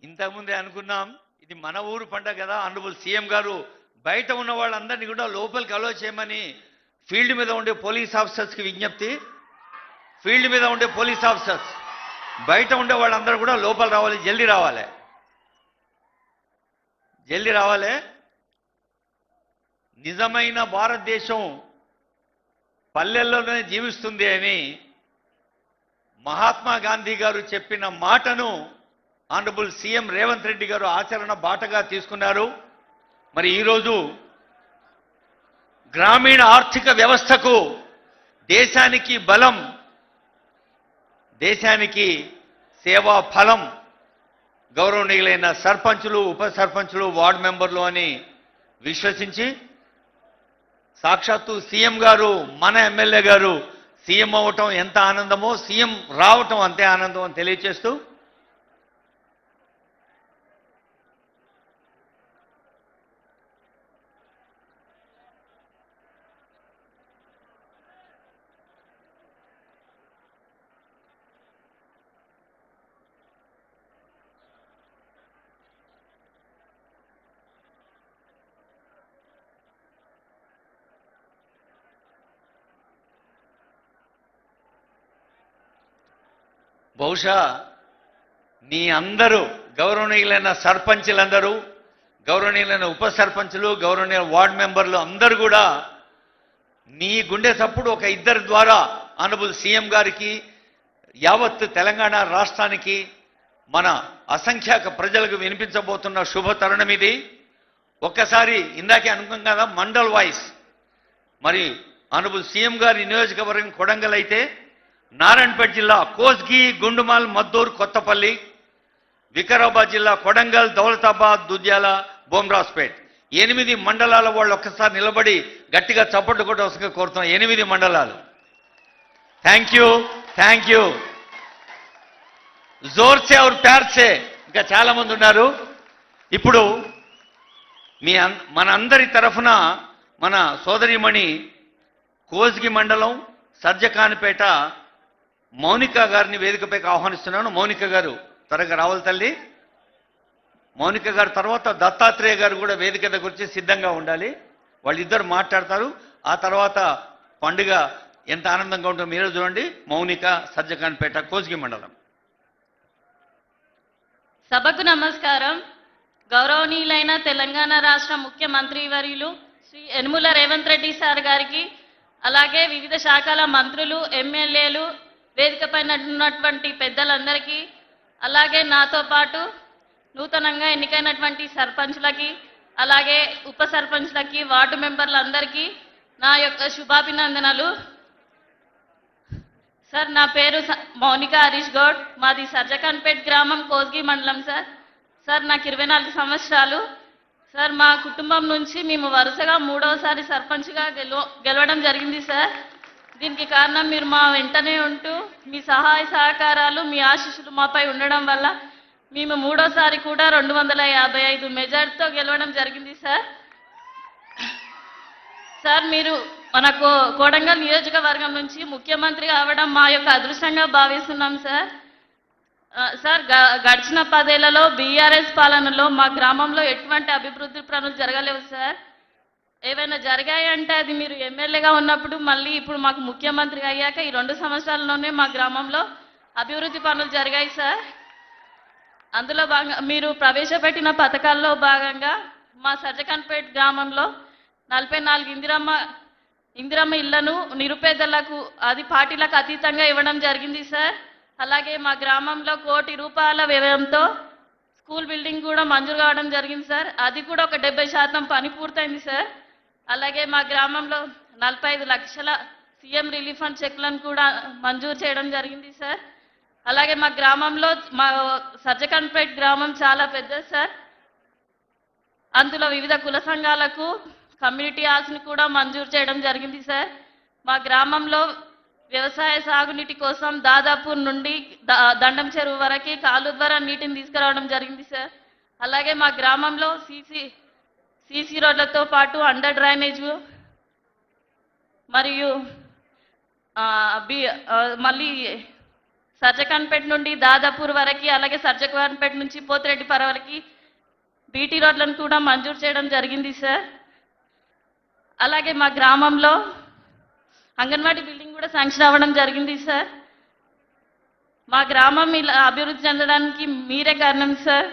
ఇంతకుముందే అనుకున్నాం ఇది మన ఊరు పండగ కదా. ఆనరబుల్ సీఎం గారు బయట ఉన్న వాళ్ళందరినీ కూడా లోపలికి అలో చేయమని ఫీల్డ్ మీద ఉండే పోలీస్ ఆఫీసర్స్కి విజ్ఞప్తి. ఫీల్డ్ మీద ఉండే పోలీస్ ఆఫీసర్స్ బయట ఉండే వాళ్ళందరూ కూడా లోపల రావాలి, జల్దీ రావాలి, జల్దీ రావాలి. నిజమైన భారతదేశం పల్లెల్లోనే జీవిస్తుంది అని మహాత్మా గాంధీ గారు చెప్పిన మాటను ఆనరబుల్ సీఎం రేవంత్ రెడ్డి గారు ఆచరణ బాటగా తీసుకున్నారు. మరి ఈరోజు గ్రామీణ ఆర్థిక వ్యవస్థకు దేశానికి బలం, దేశానికి సేవా ఫలం గౌరవనీయులైన సర్పంచులు, ఉప సర్పంచులు, వార్డు మెంబర్లు అని విశ్వసించి సాక్షాత్తు సీఎం గారు, మన ఎమ్మెల్యే గారు సీఎం అవ్వటం ఎంత ఆనందమో సీఎం రావటం అంతే ఆనందం అని తెలియచేస్తూ బహుశా నీ అందరూ గౌరవనీయులైన సర్పంచులందరూ, గౌరవనీయులైన ఉప సర్పంచులు, గౌరవనీయ వార్డు మెంబర్లు అందరూ కూడా నీ గుండె చప్పుడు ఒక ఇద్దరి ద్వారా ఆనరబుల్ సీఎం గారికి, యావత్ తెలంగాణ రాష్ట్రానికి, మన అసంఖ్యాక ప్రజలకు వినిపించబోతున్న శుభ తరుణం ఇది. ఒక్కసారి ఇందాకే అనుకున్నాం కదా మండల్ వాయిస్. మరి ఆనరబుల్ సీఎం గారి నియోజకవర్గం కొడంగల్ అయితే నారాయణపేట జిల్లా కోస్గి, గుండుమాల్, మద్దూరు, కొత్తపల్లి, వికారాబాద్ జిల్లా కొడంగల్, దౌలతాబాద్, దుద్యాల, బోమ్రాజ్పేట్ 8 మండలాల వాళ్ళు ఒక్కసారి నిలబడి గట్టిగా చప్పట్లు కొట్టవలసిందిగా కోరుతున్నాం. 8 మండలాలు. Thank you, thank you. జోర్సే और प्यार से ఇంకా చాలా మంది ఉన్నారు. ఇప్పుడు మన అందరి తరఫున మన సోదరిమణి కోస్గి మండలం సర్జకానిపేట మౌనిక గారిని వేదికపైకి ఆహ్వానిస్తున్నాను. మౌనిక గారు త్వరగా రావాలి తల్లి. మౌనిక గారు తర్వాత దత్తాత్రేయ గారు కూడా వేదిక దగ్గర వచ్చి సిద్ధంగా ఉండాలి. వాళ్ళిద్దరు మాట్లాడతారు. ఆ తర్వాత పండుగ ఎంత ఆనందంగా ఉంటుందో మీరే చూడండి. మౌనిక, సర్జకానిపేట, కోస్గి మండలం. సభకు నమస్కారం. గౌరవనీయులైన తెలంగాణ రాష్ట్ర ముఖ్యమంత్రి వర్యులు శ్రీ యనుమల రేవంత్ రెడ్డి సార్ గారికి, అలాగే వివిధ శాఖల మంత్రులు, ఎమ్మెల్యేలు, వేదికపైన ఉన్నటువంటి పెద్దలందరికీ, అలాగే నాతో పాటు నూతనంగా ఎన్నికైనటువంటి సర్పంచ్లకి, అలాగే ఉప సర్పంచ్లకి, వార్డు మెంబర్లందరికీ నా యొక్క శుభాభినందనలు. సార్, నా పేరు మౌనిక హరీష్ గౌడ్. మాది సర్జకాన్పేట్ గ్రామం, కోస్గి మండలం. సార్ నాకు 24 సంవత్సరాలు. సార్, మా కుటుంబం నుంచి మేము వరుసగా 3వసారి సర్పంచ్గా గెలవడం జరిగింది. సార్, దీనికి కారణం మీరు మా వెంటనే ఉంటూ మీ సహాయ సహకారాలు, మీ ఆశీస్సులు మాపై ఉండడం వల్ల మేము 3వసారి కూడా 255 మెజార్టీతో గెలవడం జరిగింది. సార్, మీరు మన కొడంగల్ నియోజకవర్గం నుంచి ముఖ్యమంత్రి కావడం మా యొక్క అదృష్టంగా భావిస్తున్నాం. సార్, గడిచిన 10 ఏళ్లలో బీఆర్ఎస్ పాలనలో మా గ్రామంలో ఎటువంటి అభివృద్ధి పనులు జరగలేవు. సార్, ఏవైనా జరిగాయంటే అది మీరు ఎమ్మెల్యేగా ఉన్నప్పుడు, మళ్ళీ ఇప్పుడు మాకు ముఖ్యమంత్రిగా అయ్యాక ఈ 2 సంవత్సరాల్లోనే మా గ్రామంలో అభివృద్ధి పనులు జరిగాయి. సార్, అందులో భాగంగా మీరు ప్రవేశపెట్టిన పథకాల్లో భాగంగా మా సర్జకాన్పేట్ గ్రామంలో 44 ఇందిరమ్మ ఇళ్లను నిరుపేదలకు, అది పార్టీలకు అతీతంగా ఇవ్వడం జరిగింది. సార్, అలాగే మా గ్రామంలో 1 కోటి రూపాయల వ్యయంతో స్కూల్ బిల్డింగ్ కూడా మంజూరు కావడం జరిగింది. సార్, అది కూడా ఒక 70% పని పూర్తయింది. సార్, అలాగే మా గ్రామంలో 45 లక్షల సీఎం రిలీఫ్ ఫండ్ చెక్లను కూడా మంజూరు చేయడం జరిగింది. సార్, అలాగే మా గ్రామంలో, మా సర్జకాన్పేట్ గ్రామం చాలా పెద్దది. సార్, అందులో వివిధ కుల సంఘాలకు కమ్యూనిటీ హాల్స్ని కూడా మంజూరు చేయడం జరిగింది. సార్, మా గ్రామంలో వ్యవసాయ సాగునీటి కోసం దాదాపూర్ నుండి దండం చెరువు వరకు కాలువ ద్వారా నీటిని తీసుకురావడం జరిగింది. సార్, అలాగే మా గ్రామంలో సీసీ రోడ్లతో పాటు అండర్ డ్రైనేజ్ మరియు మళ్ళీ సర్జకాన్పేట నుండి దాదాపూర్ వరకు, అలాగే సర్జకాన్పేట నుంచి పోతిరెడ్డిపార వరకు బీటీ రోడ్లను కూడా మంజూరు చేయడం జరిగింది సార్. అలాగే మా గ్రామంలో అంగన్వాడీ బిల్డింగ్ కూడా శాంక్షన్ అవ్వడం జరిగింది సార్. మా గ్రామం ఇలా అభివృద్ధి చెందడానికి మీరే కారణం సార్.